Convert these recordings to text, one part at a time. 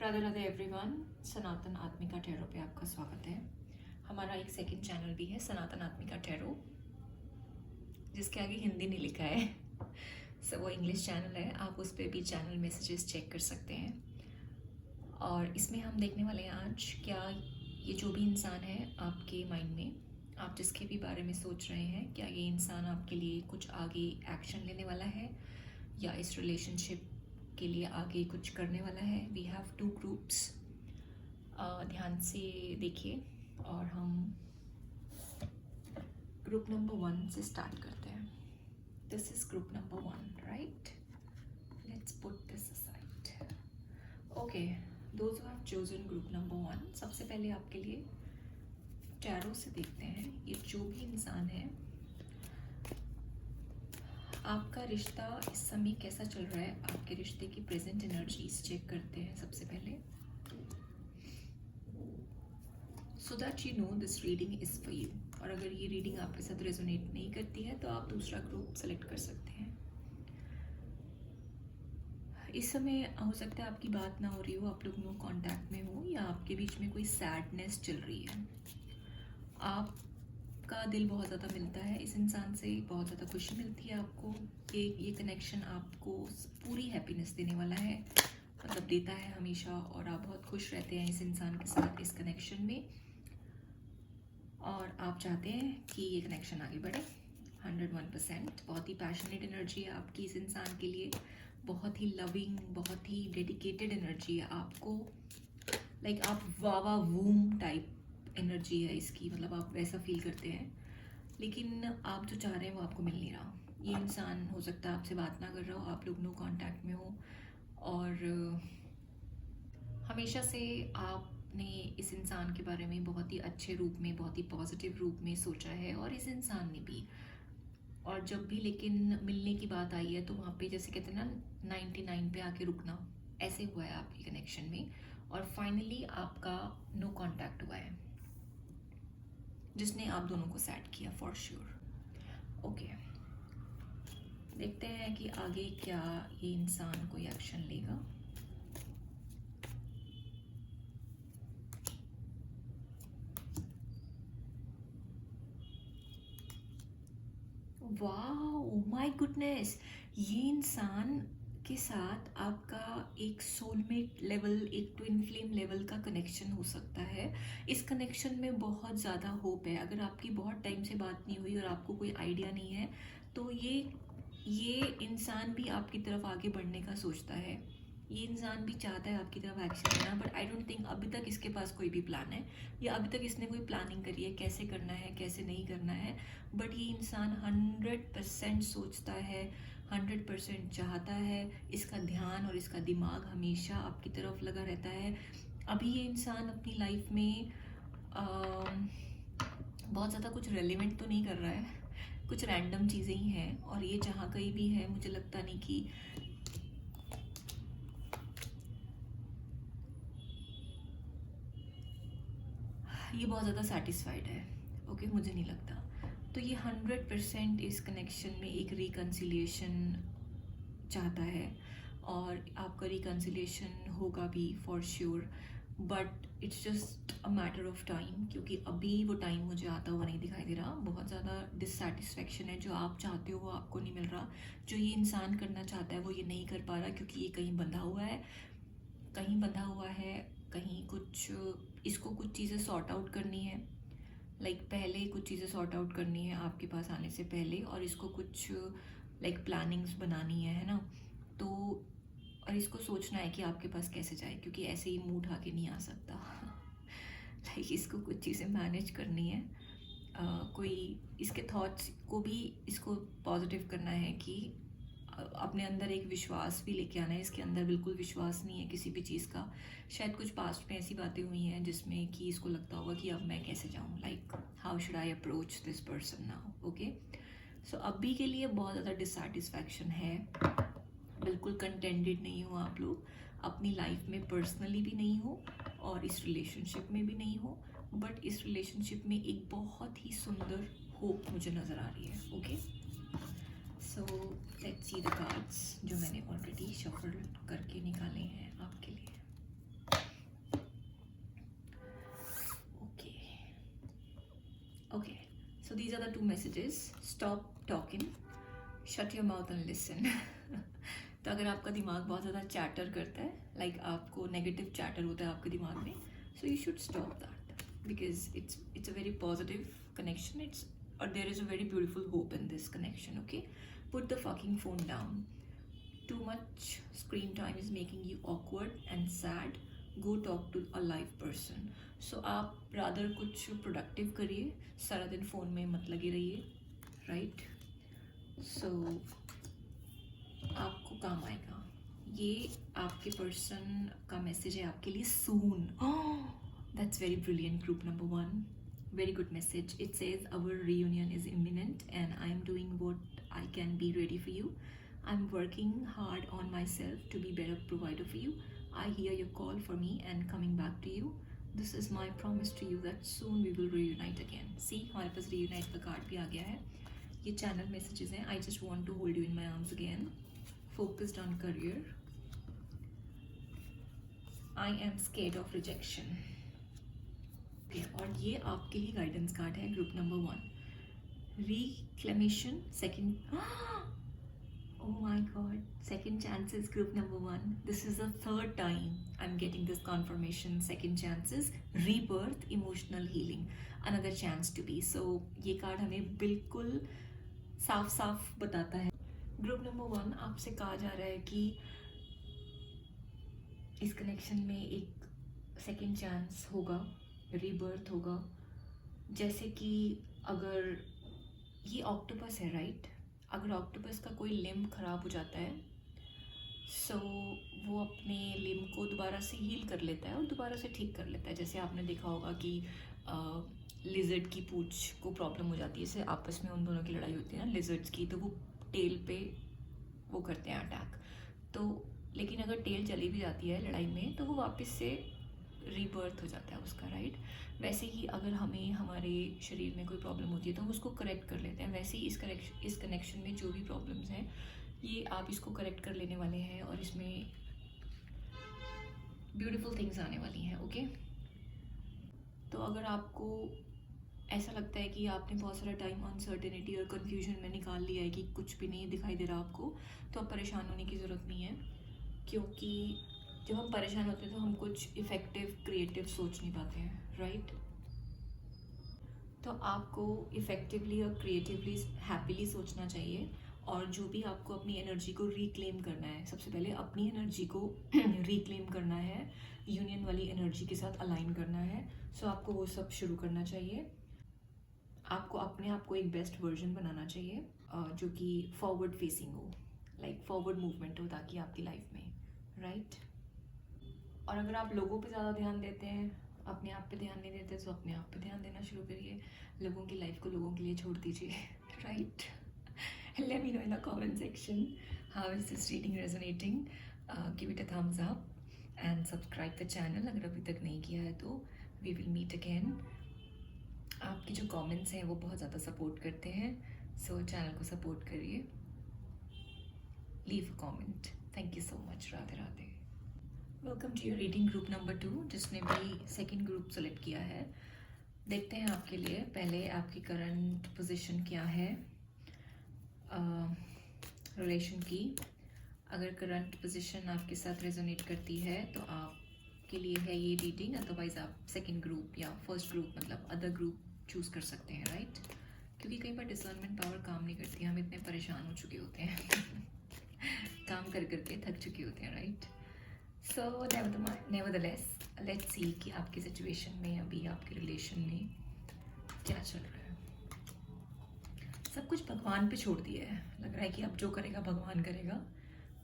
Radhe Radhe everyone. सनातन आत्मिका tarot पे आपका स्वागत है। हमारा एक सेकंड चैनल भी है सनातन आत्मिका टैरो, जिसके आगे हिंदी नहीं लिखा है सो वो इंग्लिश चैनल है। आप उस पर भी चैनल मैसेजेस चेक कर सकते हैं। और इसमें हम देखने वाले हैं आज क्या ये जो भी इंसान है आपके माइंड में, आप जिसके भी बारे में सोच रहे हैं, क्या ये इंसान आपके लिए कुछ आगे एक्शन लेने वाला है या इस रिलेशनशिप के लिए आगे कुछ करने वाला है। We have 2 groups. ध्यान से देखिए और हम ग्रुप नंबर 1 से स्टार्ट करते हैं। This is group number 1, right? Let's put this aside. Okay, those who have chosen group number 1, सबसे पहले आपके लिए टैरो से देखते हैं ये जो भी इंसान है, आपका रिश्ता इस समय कैसा चल रहा है। आपके रिश्ते की प्रेजेंट एनर्जीज चेक करते हैं सबसे पहले, so that you know this reading is for you. और अगर ये रीडिंग आपके साथ रेजोनेट नहीं करती है तो आप दूसरा ग्रुप सेलेक्ट कर सकते हैं। इस समय हो सकता है आपकी बात ना हो रही हो, आप लोग नो कांटेक्ट में हो, या आपके बीच में कोई सैडनेस चल रही है। आपका दिल बहुत ज़्यादा मिलता है इस इंसान से, बहुत ज़्यादा खुशी मिलती है आपको। ये कनेक्शन आपको पूरी हैप्पीनेस देने वाला है, मतलब देता है हमेशा, और आप बहुत खुश रहते हैं इस इंसान के साथ इस कनेक्शन में। और आप चाहते हैं कि ये कनेक्शन आगे बढ़े 101%। बहुत ही पैशनेट एनर्जी है आपकी इस इंसान के लिए, बहुत ही लविंग, बहुत ही डेडिकेटेड एनर्जी है आपको। लाइक आप वावा वूम टाइप एनर्जी है इसकी, मतलब आप वैसा फील करते हैं, लेकिन आप जो चाह रहे हैं वो आपको मिल नहीं रहा। ये इंसान हो सकता है आपसे बात ना कर रहा हो, आप लोग नो कांटेक्ट में हो, और हमेशा से आपने इस इंसान के बारे में बहुत ही अच्छे रूप में, बहुत ही पॉजिटिव रूप में सोचा है, और इस इंसान ने भी। और जब भी लेकिन मिलने की बात आई है तो वहाँ पे जैसे कहते हैं ना 99 पे आके रुकना, ऐसे हुआ है आपके कनेक्शन में। और फाइनली आपका नो कांटेक्ट हुआ है, जिसने आप दोनों को सैड किया फॉर श्योर। ओके, देखते हैं कि आगे क्या ये इंसान कोई एक्शन लेगा। वाओ, माय गुडनेस, ये इंसान के साथ आपका एक सोलमेट लेवल, एक ट्विन फ्लेम लेवल का कनेक्शन हो सकता है। इस कनेक्शन में बहुत ज़्यादा होप है। अगर आपकी बहुत टाइम से बात नहीं हुई और आपको कोई आइडिया नहीं है तो ये इंसान भी आपकी तरफ आगे बढ़ने का सोचता है। ये इंसान भी चाहता है आपकी तरफ एक्शन लेना, बट आई डोंट थिंक अभी तक इसके पास कोई भी प्लान है, या अभी तक इसने कोई प्लानिंग करी है कैसे करना है कैसे नहीं करना है। बट ये इंसान 100% सोचता है, 100% चाहता है। इसका ध्यान और इसका दिमाग हमेशा आपकी तरफ लगा रहता है। अभी ये इंसान अपनी लाइफ में बहुत ज़्यादा कुछ रेलिवेंट तो नहीं कर रहा है, कुछ रैंडम चीज़ें ही हैं, और ये जहाँ कहीं भी है मुझे लगता नहीं कि ये बहुत ज़्यादा सेटिस्फाइड है। ओके, मुझे नहीं लगता। तो ये 100% इस कनेक्शन में एक रिकन्सिलिएशन चाहता है, और आपका रिकन्सिलिएशन होगा भी for sure, but it's just a matter of time, क्योंकि अभी वो टाइम मुझे आता हुआ नहीं दिखाई दे रहा। बहुत ज़्यादा डिससेटिस्फैक्शन है, जो आप चाहते हो वो आपको नहीं मिल रहा, जो ये इंसान करना चाहता है वो ये नहीं कर पा रहा, क्योंकि ये कहीं बंधा हुआ है, कहीं बंधा हुआ है, कहीं कुछ इसको कुछ चीज़ें सॉर्ट आउट करनी है। लाइक पहले कुछ चीज़ें सॉर्ट आउट करनी है आपके पास आने से पहले, और इसको कुछ लाइक प्लानिंग्स बनानी है ना। तो और इसको सोचना है कि आपके पास कैसे जाए, क्योंकि ऐसे ही मुंह उठा के नहीं आ सकता लाइक इसको कुछ चीज़ें मैनेज करनी है। कोई इसके थॉट्स को भी इसको पॉजिटिव करना है, कि अपने अंदर एक विश्वास भी लेके आना है। इसके अंदर बिल्कुल विश्वास नहीं है किसी भी चीज़ का। शायद कुछ पास्ट में ऐसी बातें हुई हैं जिसमें कि इसको लगता होगा कि अब मैं कैसे जाऊँ, like how should I approach this person now. Okay, so अभी के लिए बहुत ज़्यादा डिससेटिस्फैक्शन है, बिल्कुल कंटेंटेड नहीं हो आप लोग, अपनी लाइफ में पर्सनली भी नहीं हो और इस रिलेशनशिप में भी नहीं हो। बट इस रिलेशनशिप में एक बहुत ही सुंदर होप मुझे नज़र आ रही है। Okay, so let's see the cards जो मैंने ऑलरेडी शफल करके निकाले हैं आपके लिए। So these are the two messages. Stop talking, shut your mouth and listen. तो अगर आपका दिमाग बहुत ज़्यादा चैटर करता है, लाइक आपको नेगेटिव चैटर होता है आपके दिमाग में, so you should stop that, because it's a very positive connection. Or there is a very beautiful hope in this connection. Okay, put the fucking phone down. Too much screen time is making you awkward and sad. Go talk to a live person. So आप rather कुछ productive करिए, सारा दिन phone में मत लगे रहिए, right? So आपको काम आएगा. ये आपके person का message है आपके लिए soon. Oh, that's very brilliant, group number 1. Very good message. It says our reunion is imminent and I am doing what I can be ready for you. I'm working hard on myself to be better provider for you. I hear your call for me and coming back to you. This is my promise to you that soon we will reunite again. See, हमारे पास reunite का card भी आ गया है. ये channel messages हैं. I just want to hold you in my arms again. Focused on career. I am scared of rejection. और ये आपके लिए गाइडेंस कार्ड है, group number 1. Reclamation, second, oh my god, second chances, group number 1. This is the third time I am getting this confirmation. Second chances, rebirth, emotional healing, another chance to be. So ये card हमें बिल्कुल साफ साफ बताता है. Group number 1, आपसे कहा जा रहा है कि इस कनेक्शन में एक सेकंड चांस होगा, रीबर्थ होगा. जैसे कि अगर ये ऑक्टोपस है, राइट? अगर ऑक्टोपस का कोई लिम्ब खराब हो जाता है, सो वो अपने लिम्ब को दोबारा से हील कर लेता है और दोबारा से ठीक कर लेता है. जैसे आपने देखा होगा कि लिजर्ड की पूंछ को प्रॉब्लम हो जाती है, जैसे आपस में उन दोनों की लड़ाई होती है ना लिजर्ड्स की, तो वो टेल पे वो करते हैं अटैक. तो लेकिन अगर टेल चली भी जाती है लड़ाई में तो वो वापस से रीबर्थ हो जाता है उसका, राइट? वैसे ही अगर हमें हमारे शरीर में कोई प्रॉब्लम होती है तो हम उसको करेक्ट कर लेते हैं. वैसे ही इस कनेक्शन में जो भी प्रॉब्लम्स हैं ये आप इसको करेक्ट कर लेने वाले हैं और इसमें ब्यूटीफुल थिंग्स आने वाली हैं. ओके, तो अगर आपको ऐसा लगता है कि आपने बहुत सारा टाइम अनसर्टेनिटी और कन्फ्यूजन में निकाल लिया है कि कुछ भी नहीं दिखाई दे रहा आपको, तो आप परेशान होने की ज़रूरत नहीं है. क्योंकि जब हम परेशान होते हैं तो हम कुछ इफ़ेक्टिव क्रिएटिव सोच नहीं पाते हैं, राइट? तो आपको इफ़ेक्टिवली और क्रिएटिवली हैप्पीली सोचना चाहिए. और जो भी आपको अपनी एनर्जी को रिक्लेम करना है, सबसे पहले अपनी एनर्जी को रिक्लेम करना है, यूनियन वाली एनर्जी के साथ अलाइन करना है. सो आपको वो सब शुरू करना चाहिए. आपको अपने आप को एक बेस्ट वर्जन बनाना चाहिए जो कि फॉरवर्ड फेसिंग हो, लाइक फॉरवर्ड मूवमेंट हो ताकि आपकी लाइफ में, राइट? और अगर आप लोगों पे ज़्यादा ध्यान देते हैं, अपने आप पे ध्यान नहीं देते, तो अपने आप पे ध्यान देना शुरू करिए. लोगों की लाइफ को लोगों के लिए छोड़ दीजिए, right? Let me know in the comment section how is this reading resonating. Give it a thumbs up and subscribe the channel अगर अभी तक नहीं किया है तो. We will meet again. आपके जो comments हैं वो बहुत ज़्यादा सपोर्ट करते हैं, so चैनल को सपोर्ट करिए. Leave a comment. Thank you so much. Radhe Radhe. Welcome to your reading group number 2. जिसने भी second group select किया है, देखते हैं आपके लिए. पहले आपकी current position क्या है रिलेशन की. अगर करंट पोजीशन आपके साथ रेजोनेट करती है तो आपके लिए है ये रीडिंग. अदरवाइज आप सेकंड ग्रुप या फर्स्ट ग्रुप मतलब अदर ग्रुप चूज़ कर सकते हैं, राइट? क्योंकि कई बार डिसर्नमेंट पावर काम नहीं करती, हम इतने परेशान हो चुके होते हैं काम कर करके थक चुके होते हैं, right? So nevertheless let's see कि आपकी सिचुएशन में अभी आपके रिलेशन में क्या चल रहा है. सब कुछ भगवान पे छोड़ दिया है. लग रहा है कि अब जो करेगा भगवान करेगा.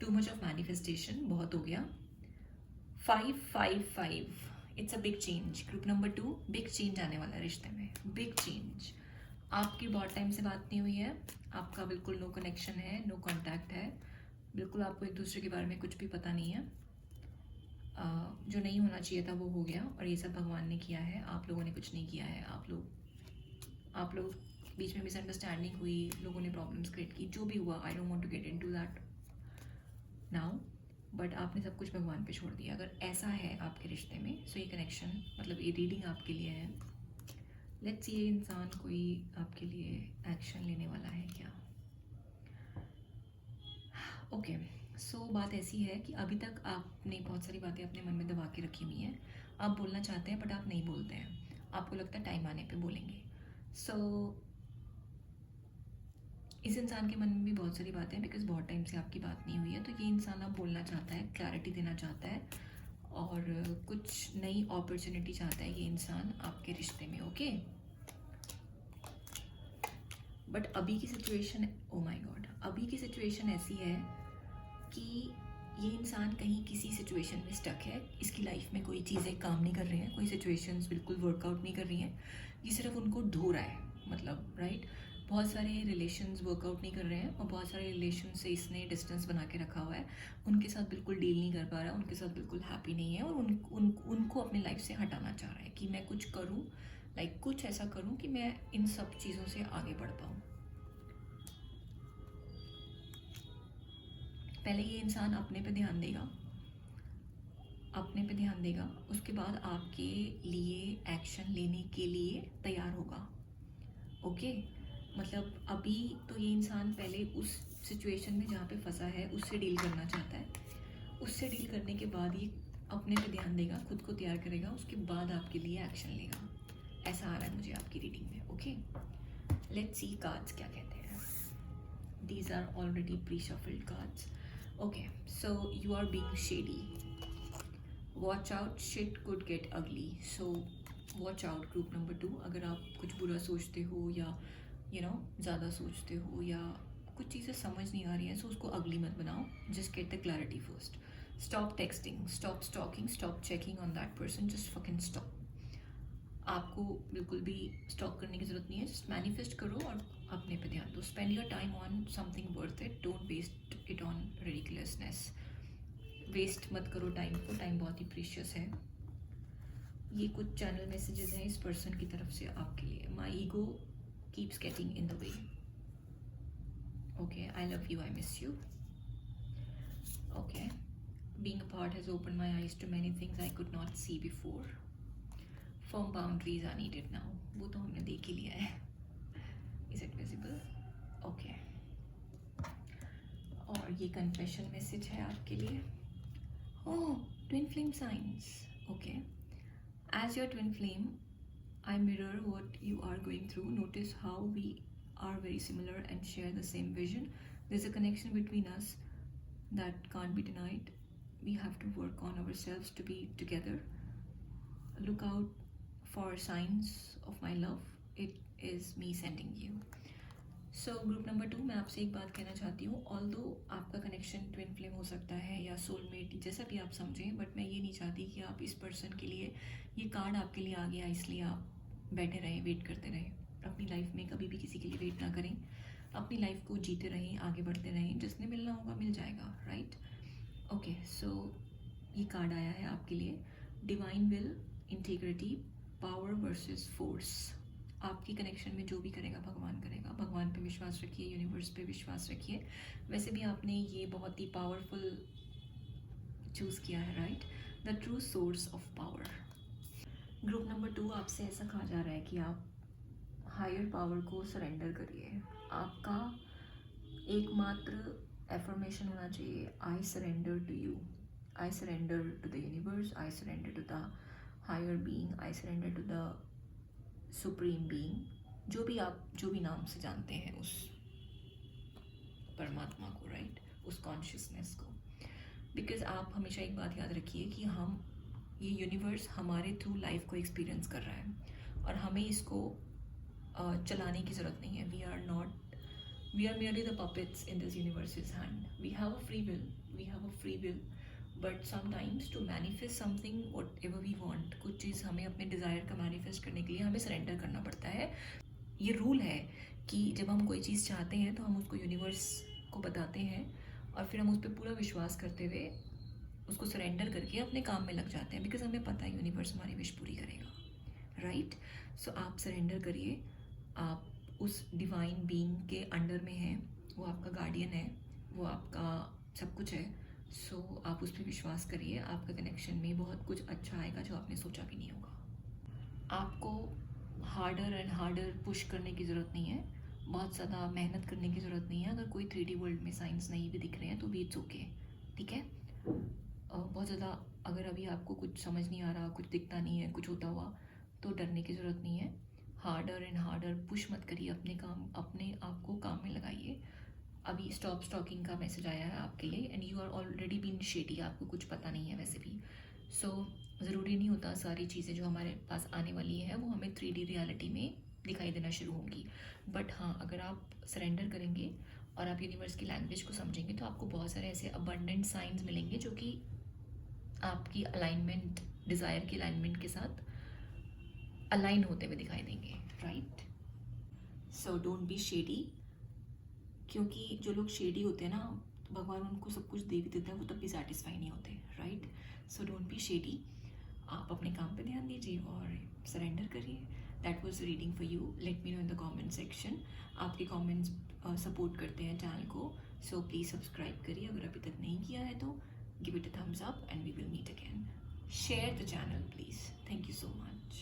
टू मच ऑफ मैनिफेस्टेशन, बहुत हो गया. 555 it's a big change. Group number 2, big change आने वाला है रिश्ते में, बिग चेंज. आपकी बहुत टाइम से बात नहीं हुई है, आपका बिल्कुल नो कनेक्शन है, नो कॉन्टैक्ट है, बिल्कुल आपको एक दूसरे के बारे में कुछ भी पता नहीं है. जो नहीं होना चाहिए था वो हो गया और ये सब भगवान ने किया है, आप लोगों ने कुछ नहीं किया है. आप लोग बीच में मिसअंडरस्टैंडिंग हुई, लोगों ने प्रॉब्लम्स क्रिएट की, जो भी हुआ I don't want to get into that now, but आपने सब कुछ भगवान पे छोड़ दिया. अगर ऐसा है आपके रिश्ते में, सो ये कनेक्शन मतलब ये रीडिंग आपके लिए है. लेट्स सी ये इंसान कोई आपके लिए एक्शन लेने वाला है क्या। ओके, सो बात ऐसी है कि अभी तक आपने बहुत सारी बातें अपने मन में दबा के रखी हुई हैं। आप बोलना चाहते हैं बट आप नहीं बोलते हैं, आपको लगता है टाइम आने पे बोलेंगे। सो इस इंसान के मन में भी बहुत सारी बातें हैं, बिकॉज बहुत टाइम से आपकी बात नहीं हुई है। तो ये इंसान अब बोलना चाहता है, क्लैरिटी देना चाहता है, और कुछ नई अपॉर्चुनिटी चाहता है ये इंसान आपके रिश्ते में। ओके, बट अभी की सिचुएशन, ओ माय गॉड, अभी की सिचुएशन ऐसी है कि ये इंसान कहीं किसी सिचुएशन में स्टक है। इसकी लाइफ में कोई चीज़ें काम नहीं कर रही हैं, कोई सिचुएशंस बिल्कुल वर्कआउट नहीं कर रही हैं। ये सिर्फ उनको ढो रहा है, मतलब राइट। बहुत सारे रिलेशंस वर्कआउट नहीं कर रहे हैं और बहुत सारे रिलेशन से इसने डिस्टेंस बना के रखा हुआ है। उनके साथ बिल्कुल डील नहीं कर पा रहा है, उनके साथ बिल्कुल हैप्पी नहीं है, और उनको अपनी लाइफ से हटाना चाह रहा है कि मैं कुछ करूँ, लाइक कुछ ऐसा करूँ कि मैं इन सब चीज़ों से आगे बढ़ पाऊँ। पहले ये इंसान अपने पे ध्यान देगा, अपने पे ध्यान देगा, उसके बाद आपके लिए एक्शन लेने के लिए तैयार होगा। ओके, मतलब अभी तो ये इंसान पहले उस सिचुएशन में जहाँ पे फंसा है उससे डील करना चाहता है। उससे डील करने के बाद ये अपने पे ध्यान देगा, खुद को तैयार करेगा, उसके बाद आपके लिए एक्शन लेगा। ऐसा आ रहा है मुझे आपकी रीडिंग में। ओके, लेट्स सी कार्ड्स क्या कहते हैं। These are already pre-shuffled cards. Okay, so you are being shady. Watch out, shit could get ugly. So watch out group number 2. अगर आप कुछ बुरा सोचते हो या ज़्यादा सोचते हो या कुछ चीज़ें समझ नहीं आ रही हैं, सो उसको अगली मत बनाओ। Just get the clarity first. Stop texting, stop stalking, stop checking on that person, just fucking stop. आपको बिल्कुल भी स्टॉक करने की ज़रूरत नहीं है, जस्ट मैनिफेस्ट करो और अपने पे ध्यान दो। Spend your time on something worth it, don't waste it on ridiculousness. Waste मत करो टाइम को, टाइम बहुत ही प्रीशियस है। ये कुछ चैनल मैसेजेस हैं इस पर्सन की तरफ से आपके लिए। My ego keeps getting in the way. Okay, I love you, I miss you. Okay, being apart has opened my eyes to many things I could not see before. Firm boundaries are needed now. वो तो हमने देख ही लिया है। Is it visible? Okay. और ये confession message है आपके लिए। Oh, twin flame signs. Okay. As your twin flame, I mirror what you are going through. Notice how we are very similar and share the same vision. There's a connection between us that can't be denied. We have to work on ourselves to be together. Look out for signs of my love. It is me sending you. So group number 2, मैं आपसे एक बात कहना चाहती हूँ। Although आपका connection twin flame हो सकता है या सोलमेट, जैसा भी आप समझें, बट मैं ये नहीं चाहती कि आप इस पर्सन के लिए, ये कार्ड आपके लिए आ गया इसलिए आप बैठे रहें, वेट करते रहें। अपनी लाइफ में कभी भी किसी के लिए वेट ना करें, अपनी लाइफ को जीते रहें, आगे बढ़ते रहें। जिसने मिलना होगा मिल जाएगा, राइट। ओके, सो ये कार्ड आया है आपके लिए, divine will, integrity, power versus force. आपकी कनेक्शन में जो भी करेगा भगवान करेगा। भगवान पे विश्वास रखिए, यूनिवर्स पे विश्वास रखिए। वैसे भी आपने ये बहुत ही पावरफुल चूज़ किया है, right. The true source of power. Group number 2, आपसे ऐसा कहा जा रहा है कि आप हायर पावर को सरेंडर करिए। आपका एकमात्र एफर्मेशन होना चाहिए, I surrender to you, I surrender to the universe, I surrender to the higher being, I surrender to the supreme being, जो भी नाम से जानते हैं उस परमात्मा को, राइट, उस कॉन्शियसनेस को। बिकॉज आप हमेशा एक बात याद रखिए कि ये यूनिवर्स हमारे थ्रू लाइफ को एक्सपीरियंस कर रहा है और हमें इसको चलाने की ज़रूरत नहीं है। We are merely the puppets in this universe's hand. We have a free will, but sometimes to manifest something whatever we want, कुछ चीज़ हमें अपने डिज़ायर का मैनिफेस्ट करने के लिए हमें सरेंडर करना पड़ता है। ये रूल है कि जब हम कोई चीज़ चाहते हैं तो हम उसको यूनिवर्स को बताते हैं और फिर हम उस पर पूरा विश्वास करते हुए उसको सरेंडर करके अपने काम में लग जाते हैं, बिकॉज हमें पता है यूनिवर्स हमारी विश पूरी करेगा, राइट। सो आप सरेंडर करिए, आप उस डिवाइन बीइंग के अंडर में हैं, वो आपका गार्डियन है, वो आपका सब कुछ है। सो आप उस पर विश्वास करिए, आपका कनेक्शन में बहुत कुछ अच्छा आएगा जो आपने सोचा भी नहीं होगा। आपको हार्डर एंड हार्डर पुश करने की ज़रूरत नहीं है, बहुत ज़्यादा मेहनत करने की ज़रूरत नहीं है। अगर कोई 3D वर्ल्ड में साइंस नहीं भी दिख रहे हैं तो भी इट्स ओके, ठीक है। बहुत ज़्यादा अगर अभी आपको कुछ समझ नहीं आ रहा, कुछ दिखता नहीं है, कुछ होता हुआ, तो डरने की ज़रूरत नहीं है। हार्डर एंड हार्डर पुश मत करिए, अपने आप को काम में लगाइए। अभी स्टॉप स्टॉकिंग का मैसेज आया है आपके लिए and you are already been shady, आपको कुछ पता नहीं है वैसे भी। सो ज़रूरी नहीं होता सारी चीज़ें जो हमारे पास आने वाली है वो हमें 3D रियलिटी में दिखाई देना शुरू होंगी। बट हाँ, अगर आप सरेंडर करेंगे और आप यूनिवर्स की लैंग्वेज को समझेंगे तो आपको बहुत सारे ऐसे अबंडेंट साइंस मिलेंगे जो कि आपकी अलाइनमेंट, डिज़ायर की अलाइनमेंट के साथ अलाइन होते हुए दिखाई देंगे, right. So don't be shady, क्योंकि जो लोग शेडी होते हैं ना, भगवान उनको सब कुछ दे भी देते हैं, वो तब भी सेटिस्फाई नहीं होते, right. So don't be shady, आप अपने काम पे ध्यान दीजिए और सरेंडर करिए। That was reading for you. Let me know in the comment section. आपके कॉमेंट्स सपोर्ट करते हैं चैनल को, सो प्लीज़ सब्सक्राइब करिए अगर अभी तक नहीं किया है तो। Give it a thumbs up and we will meet again. Share the channel please. Thank you so much.